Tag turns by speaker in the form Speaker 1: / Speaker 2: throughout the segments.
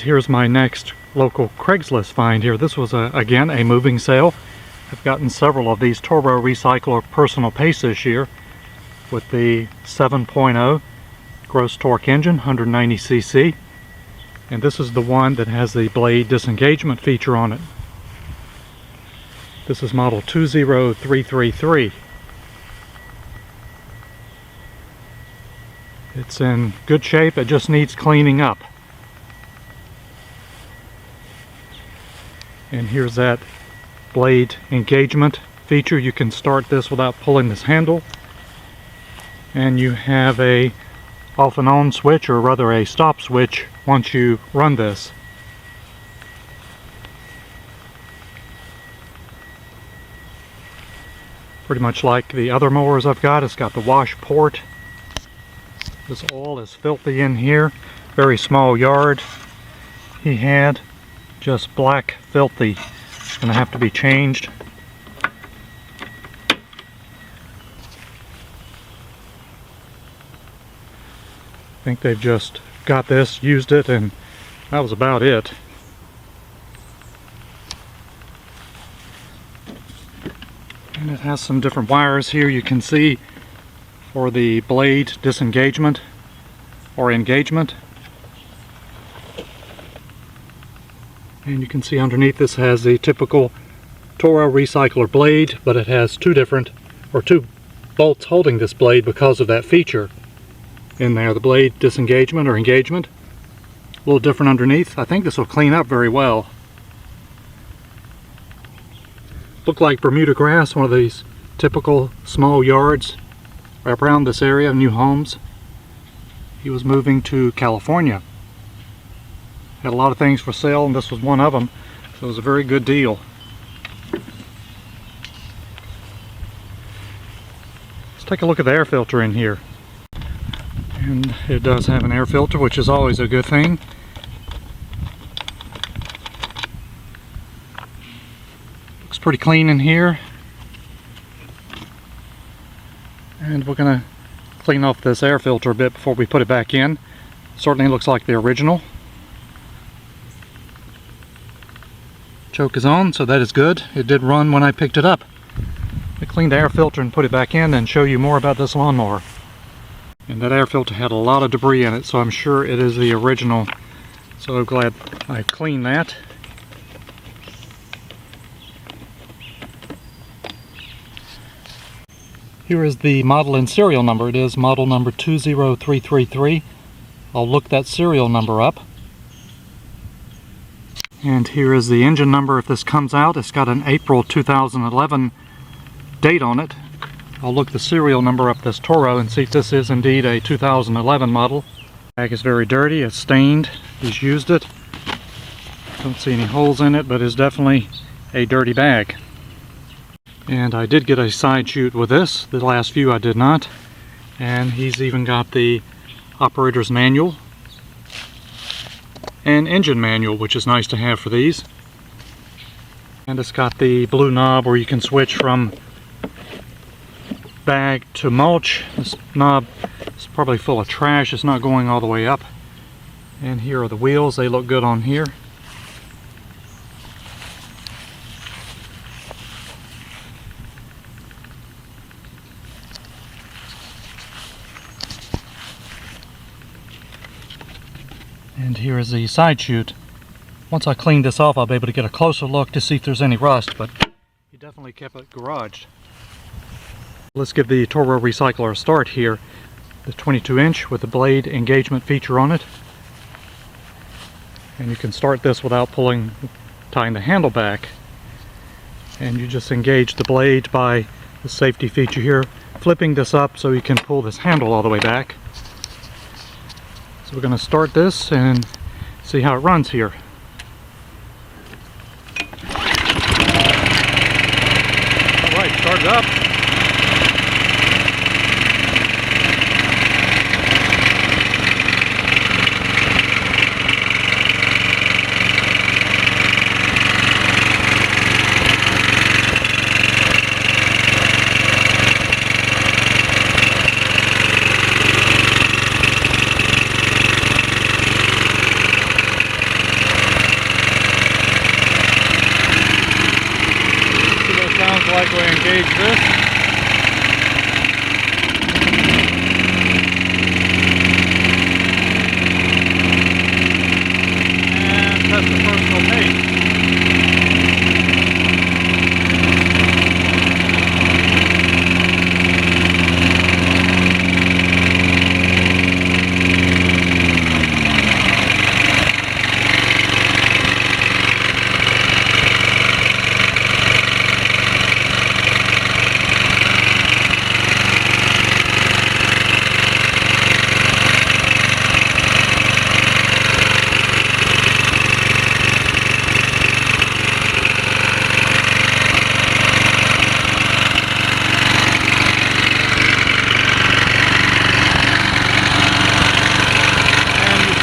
Speaker 1: Here's my next local Craigslist find here. This was again a moving sale. I've gotten several of these Toro Recycler personal pace this year with the 7.0 gross torque engine, 190cc. And this is the one that has the blade disengagement feature on it. This is model 20333. It's in good shape, it just needs cleaning up. And here's that blade engagement feature. You can start this without pulling this handle. And you have a off and on switch, or rather a stop switch, once you run this. Pretty much like the other mowers I've got, it's got the wash port. This oil is filthy in here. Very small yard he had. Just black filthy. It's going to have to be changed. I think they've just got this, used it, and that was about it. And it has some different wires here you can see for the blade disengagement or engagement. And you can see underneath this has the typical Toro Recycler blade, but it has two bolts holding this blade because of that feature in there, the blade disengagement or engagement. A little different underneath. I think this will clean up very well. Look like Bermuda grass, one of these typical small yards right around this area, new homes. He was moving to California. Had a lot of things for sale, and this was one of them, so it was a very good deal. Let's take a look at the air filter in here. And it does have an air filter, which is always a good thing. Looks pretty clean in here. And we're going to clean off this air filter a bit before we put it back in. Certainly looks like the original. Choke is on, so that is good. It did run when I picked it up. I cleaned the air filter and put it back in and show you more about this lawnmower. And that air filter had a lot of debris in it, so I'm sure it is the original. So glad I cleaned that. Here is the model and serial number. It is model number 20333. I'll look that serial number up. And here is the engine number if this comes out. It's got an April 2011 date on it. I'll look the serial number up this Toro and see if this is indeed a 2011 model. The bag is very dirty, it's stained, he's used it. Don't see any holes in it, but it's definitely a dirty bag. And I did get a side chute with this. The last few I did not. And he's even got the operator's manual and engine manual, which is nice to have for these. And it's got the blue knob where you can switch from bag to mulch. This knob is probably full of trash. It's not going all the way up. And here are the wheels. They look good on here. And here is the side chute. Once I clean this off, I'll be able to get a closer look to see if there's any rust, but he definitely kept it garaged. Let's give the Toro Recycler a start here. The 22-inch with the blade engagement feature on it. And you can start this without tying the handle back. And you just engage the blade by the safety feature here, flipping this up so you can pull this handle all the way back. So we're going to start this and see how it runs here. Alright, start it up. like we engage this. And test the personal pace.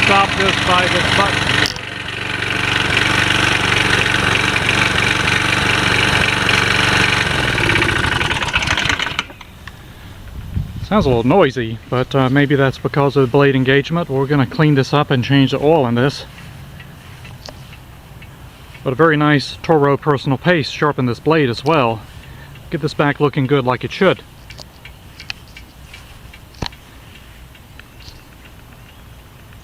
Speaker 1: Stop this by this button. Sounds a little noisy, but maybe that's because of the blade engagement. We're going to clean this up and change the oil in this. But a very nice Toro personal pace sharpened this blade as well. Get this back looking good like it should.